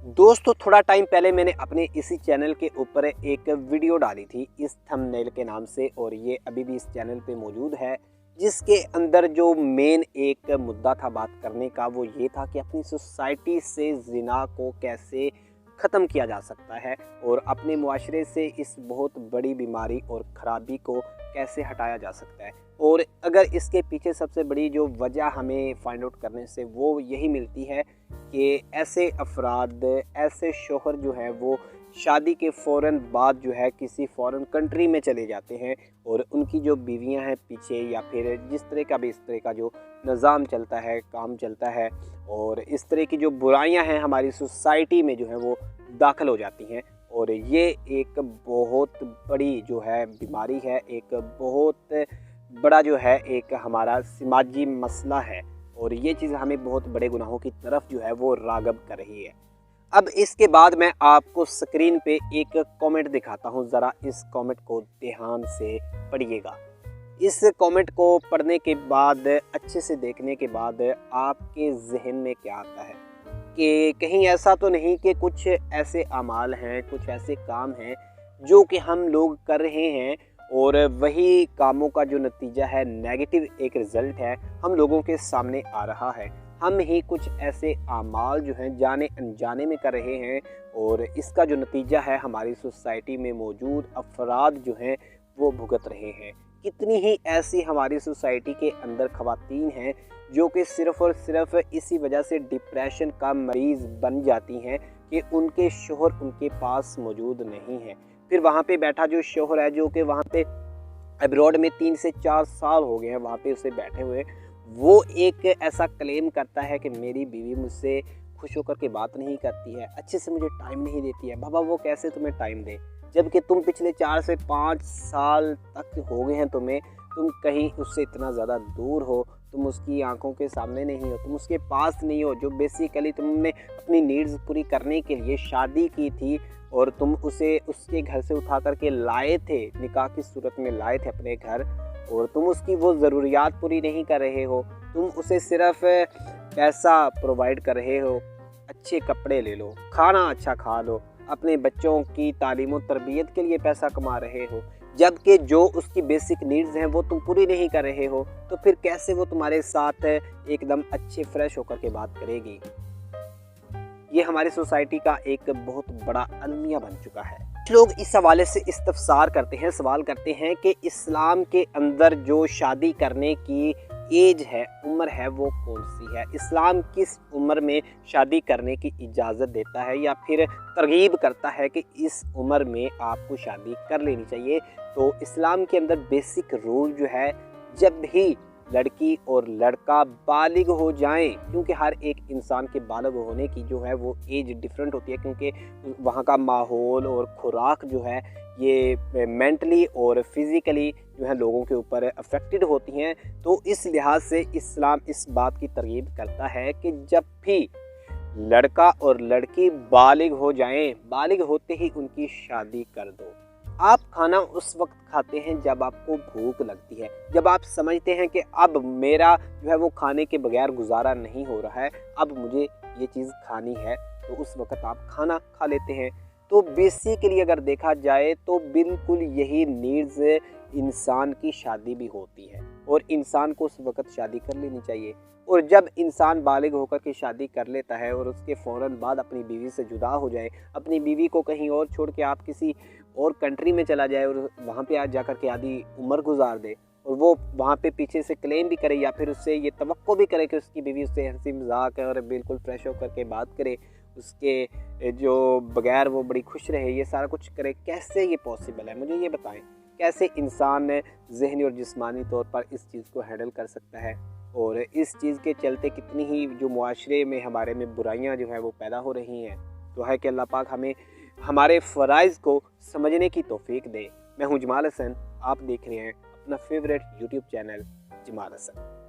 दोस्तों थोड़ा टाइम पहले मैंने अपने इसी चैनल के ऊपर एक वीडियो डाली थी इस थंबनेल के नाम से, और ये अभी भी इस चैनल पे मौजूद है, जिसके अंदर जो मेन एक मुद्दा था बात करने का वो ये था कि अपनी सोसाइटी से ज़िना को कैसे ख़त्म किया जा सकता है और अपने मुआशरे से इस बहुत बड़ी बीमारी और ख़राबी को कैसे हटाया जा सकता है। और अगर इसके पीछे सबसे बड़ी जो वजह हमें फाइंड आउट करने से वो यही मिलती है कि ऐसे अफराद, ऐसे शोहर जो है वो शादी के फ़ौरन बाद जो है किसी फ़ॉरेन कंट्री में चले जाते हैं और उनकी जो बीवियां हैं पीछे, या फिर जिस तरह का भी इस तरह का जो निज़ाम चलता है, काम चलता है, और इस तरह की जो बुराइयां हैं हमारी सोसाइटी में जो है वो दाखिल हो जाती हैं। और ये एक बहुत बड़ी जो है बीमारी है, एक बहुत बड़ा जो है एक हमारा समाजी मसला है, और ये चीज़ हमें बहुत बड़े गुनाहों की तरफ जो है वो राग़ब कर रही है। अब इसके बाद मैं आपको स्क्रीन पे एक कमेंट दिखाता हूँ, ज़रा इस कमेंट को ध्यान से पढ़िएगा। इस कमेंट को पढ़ने के बाद, अच्छे से देखने के बाद आपके जहन में क्या आता है कि कहीं ऐसा तो नहीं कि कुछ ऐसे अमाल हैं, कुछ ऐसे काम हैं जो कि हम लोग कर रहे हैं और वही कामों का जो नतीजा है, नेगेटिव एक रिज़ल्ट है, हम लोगों के सामने आ रहा है। हम ही कुछ ऐसे आमाल जो हैं जाने अनजाने में कर रहे हैं और इसका जो नतीजा है हमारी सोसाइटी में मौजूद अफराद जो हैं वो भुगत रहे हैं। कितनी ही ऐसी हमारी सोसाइटी के अंदर ख़वातीन हैं जो कि सिर्फ़ और सिर्फ इसी वजह से डिप्रेशन का मरीज़ बन जाती हैं कि उनके शोहर उनके पास मौजूद नहीं है। फिर वहाँ पे बैठा जो शोहर है, जो कि वहाँ पे अब्रॉड में 3 से 4 साल हो गए हैं वहाँ पे उसे बैठे हुए, वो एक ऐसा क्लेम करता है कि मेरी बीवी मुझसे खुश होकर के बात नहीं करती है, अच्छे से मुझे टाइम नहीं देती है। बाबा वो कैसे तुम्हें टाइम दे, जबकि तुम पिछले 4 से 5 साल तक हो गए हैं तुम्हें, तुम कहीं उससे इतना ज़्यादा दूर हो, तुम उसकी आंखों के सामने नहीं हो, तुम उसके पास नहीं हो, जो बेसिकली तुमने अपनी नीड्स पूरी करने के लिए शादी की थी और तुम उसे उसके घर से उठा करके लाए थे, निकाह की सूरत में लाए थे अपने घर, और तुम उसकी वो ज़रूरियात पूरी नहीं कर रहे हो। तुम उसे सिर्फ़ पैसा प्रोवाइड कर रहे हो, अच्छे कपड़े ले लो, खाना अच्छा खा लो, अपने बच्चों की तालीम और तरबियत के लिए पैसा कमा रहे हो, जबकि जो उसकी बेसिक नीड्स हैं वो तुम पूरी नहीं कर रहे हो, तो फिर कैसे वो तुम्हारे साथ एकदम अच्छे फ्रेश होकर के बात करेगी। ये हमारी सोसाइटी का एक बहुत बड़ा अलमिया बन चुका है। लोग इस हवाले से इस्तफसार करते हैं, सवाल करते हैं कि इस्लाम के अंदर जो शादी करने की एज है, उम्र है, वो कौन सी है, इस्लाम किस उम्र में शादी करने की इजाज़त देता है या फिर तरगीब करता है कि इस उम्र में आपको शादी कर लेनी चाहिए। तो इस्लाम के अंदर बेसिक रूल जो है, जब भी लड़की और लड़का बालिग हो जाएं, क्योंकि हर एक इंसान के बालिग होने की जो है वो एज डिफरेंट होती है, क्योंकि वहाँ का माहौल और खुराक जो है ये मेंटली और फिज़िकली जो है लोगों के ऊपर अफेक्टेड होती हैं। तो इस लिहाज से इस्लाम इस बात की तरगीब करता है कि जब भी लड़का और लड़की बालिग हो जाएं, बालिग होते ही उनकी शादी कर दो। आप खाना उस वक्त खाते हैं जब आपको भूख लगती है, जब आप समझते हैं कि अब मेरा जो है वो खाने के बगैर गुजारा नहीं हो रहा है, अब मुझे ये चीज़ खानी है, तो उस वक्त आप खाना खा लेते हैं। तो बेसिकली अगर देखा जाए तो बिल्कुल यही नीड्स इंसान की शादी भी होती है और इंसान को उस वक्त शादी कर लेनी चाहिए। और जब इंसान बालिग होकर के शादी कर लेता है और उसके फ़ौरन बाद अपनी बीवी से जुदा हो जाए, अपनी बीवी को कहीं और छोड़ के आप किसी और कंट्री में चला जाए और वहाँ पे आज जाकर के आधी उम्र गुजार दे, और वो वहाँ पे पीछे से क्लेम भी करे या फिर उससे ये तवक्को भी करे कि उसकी बीवी उससे हंसी मजाक और बिल्कुल फ्रेश होकर के बात करे, उसके जो बगैर वो बड़ी खुश रहे, ये सारा कुछ करे, कैसे ये पॉसिबल है? मुझे ये बताएं, कैसे इंसान ज़हनी और जिस्मानी तौर पर इस चीज़ को हैंडल कर सकता है? और इस चीज़ के चलते कितनी ही जो मुआशरे में हमारे में बुराइयां जो हैं वो पैदा हो रही हैं। तो है कि अल्लाह पाक हमें हमारे फ़राइज़ को समझने की तौफीक दे। मैं हूँ जमाल हसन, आप देख रहे हैं अपना favourite YouTube channel Jamal Hasan.